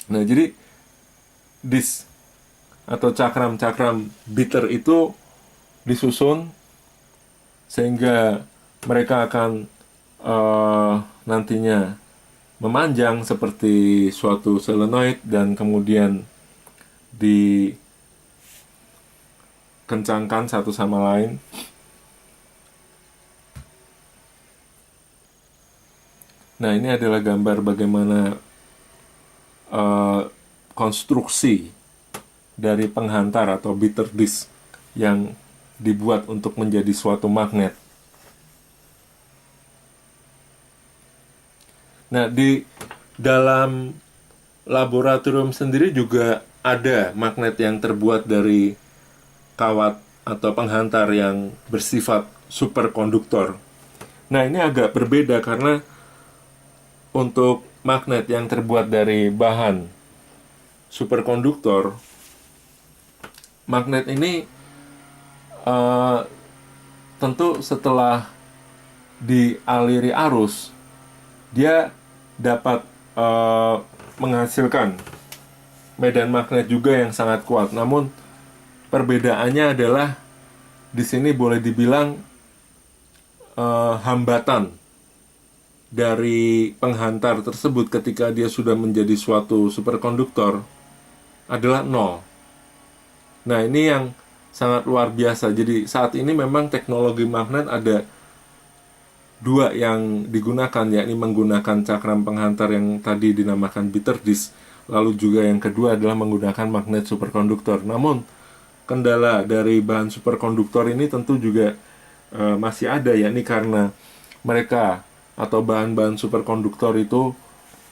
Nah, jadi disk atau cakram-cakram bitter itu disusun sehingga mereka akan nantinya memanjang seperti suatu solenoid dan kemudian dikencangkan satu sama lain. Nah, ini adalah gambar bagaimana konstruksi dari penghantar atau bitter disk yang dibuat untuk menjadi suatu magnet. Nah, di dalam laboratorium sendiri juga ada magnet yang terbuat dari kawat atau penghantar yang bersifat superkonduktor. Nah, ini agak berbeda karena untuk magnet yang terbuat dari bahan superkonduktor, magnet ini tentu setelah dialiri arus, dia dapat menghasilkan medan magnet juga yang sangat kuat. Namun perbedaannya adalah di sini boleh dibilang hambatan dari penghantar tersebut ketika dia sudah menjadi suatu superkonduktor adalah nol. Nah, ini yang sangat luar biasa. Jadi saat ini memang teknologi magnet ada dua yang digunakan, yakni menggunakan cakram penghantar yang tadi dinamakan bitter disk. Lalu juga yang kedua adalah menggunakan magnet superkonduktor. Namun kendala dari bahan superkonduktor ini tentu juga masih ada, yakni karena mereka atau bahan-bahan superkonduktor itu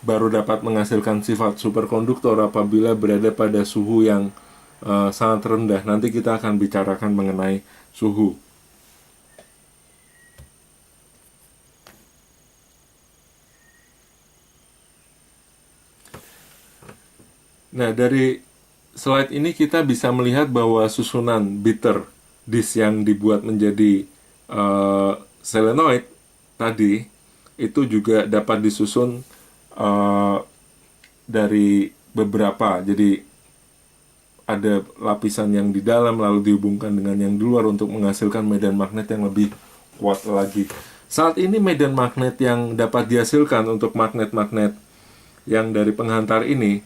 baru dapat menghasilkan sifat superkonduktor apabila berada pada suhu yang sangat rendah. Nanti kita akan bicarakan mengenai suhu. Nah, dari slide ini kita bisa melihat bahwa susunan bitter disk yang dibuat menjadi solenoid tadi itu juga dapat disusun dari beberapa. Jadi ada lapisan yang di dalam lalu dihubungkan dengan yang di luar untuk menghasilkan medan magnet yang lebih kuat lagi. Saat ini medan magnet yang dapat dihasilkan untuk magnet-magnet yang dari penghantar ini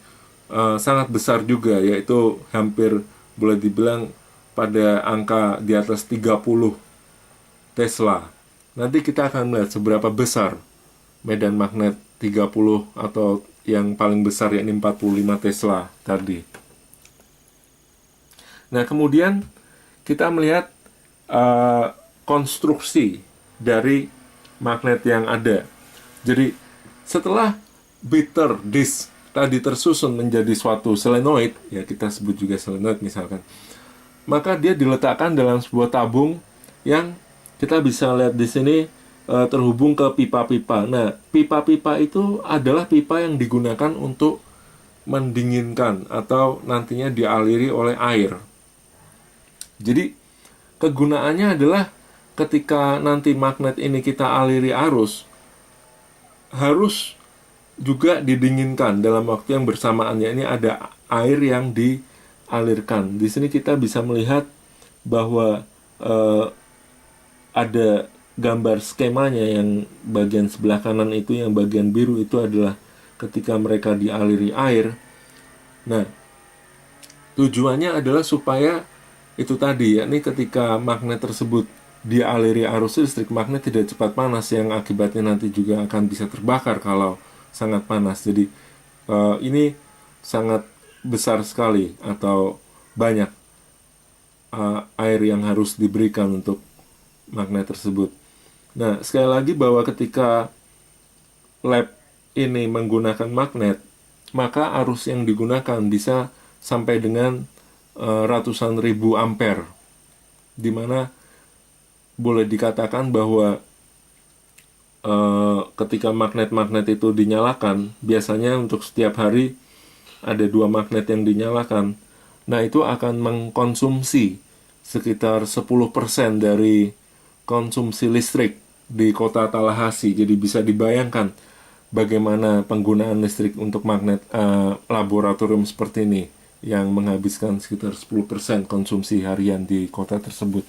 sangat besar juga, yaitu hampir boleh dibilang pada angka di atas 30 Tesla. Nanti kita akan melihat seberapa besar medan magnet 30 atau yang paling besar yakni 45 Tesla tadi. Nah, kemudian kita melihat konstruksi dari magnet yang ada. Jadi setelah bitter disk tadi tersusun menjadi suatu solenoid, ya kita sebut juga solenoid misalkan, maka dia diletakkan dalam sebuah tabung yang kita bisa lihat di sini terhubung ke pipa-pipa. Nah, pipa-pipa itu adalah pipa yang digunakan untuk mendinginkan atau nantinya dialiri oleh air. Jadi kegunaannya adalah ketika nanti magnet ini kita aliri arus, harus juga didinginkan dalam waktu yang bersamaan, ya ini ada air yang dialirkan. Di sini kita bisa melihat bahwa ada gambar skemanya yang bagian sebelah kanan itu, yang bagian biru itu adalah ketika mereka dialiri air. Nah, tujuannya adalah supaya itu tadi, yakni ketika magnet tersebut dialiri arus listrik, magnet tidak cepat panas yang akibatnya nanti juga akan bisa terbakar kalau sangat panas. Jadi ini sangat besar sekali atau banyak air yang harus diberikan untuk magnet tersebut. Nah, sekali lagi bahwa ketika lab ini menggunakan magnet, maka arus yang digunakan bisa sampai dengan ratusan ribu ampere, di mana boleh dikatakan bahwa ketika magnet-magnet itu dinyalakan, biasanya untuk setiap hari ada 2 magnet yang dinyalakan. Nah, itu akan mengkonsumsi sekitar 10% dari konsumsi listrik di kota Tallahassee. Jadi bisa dibayangkan bagaimana penggunaan listrik untuk magnet laboratorium seperti ini yang menghabiskan sekitar 10% konsumsi harian di kota tersebut.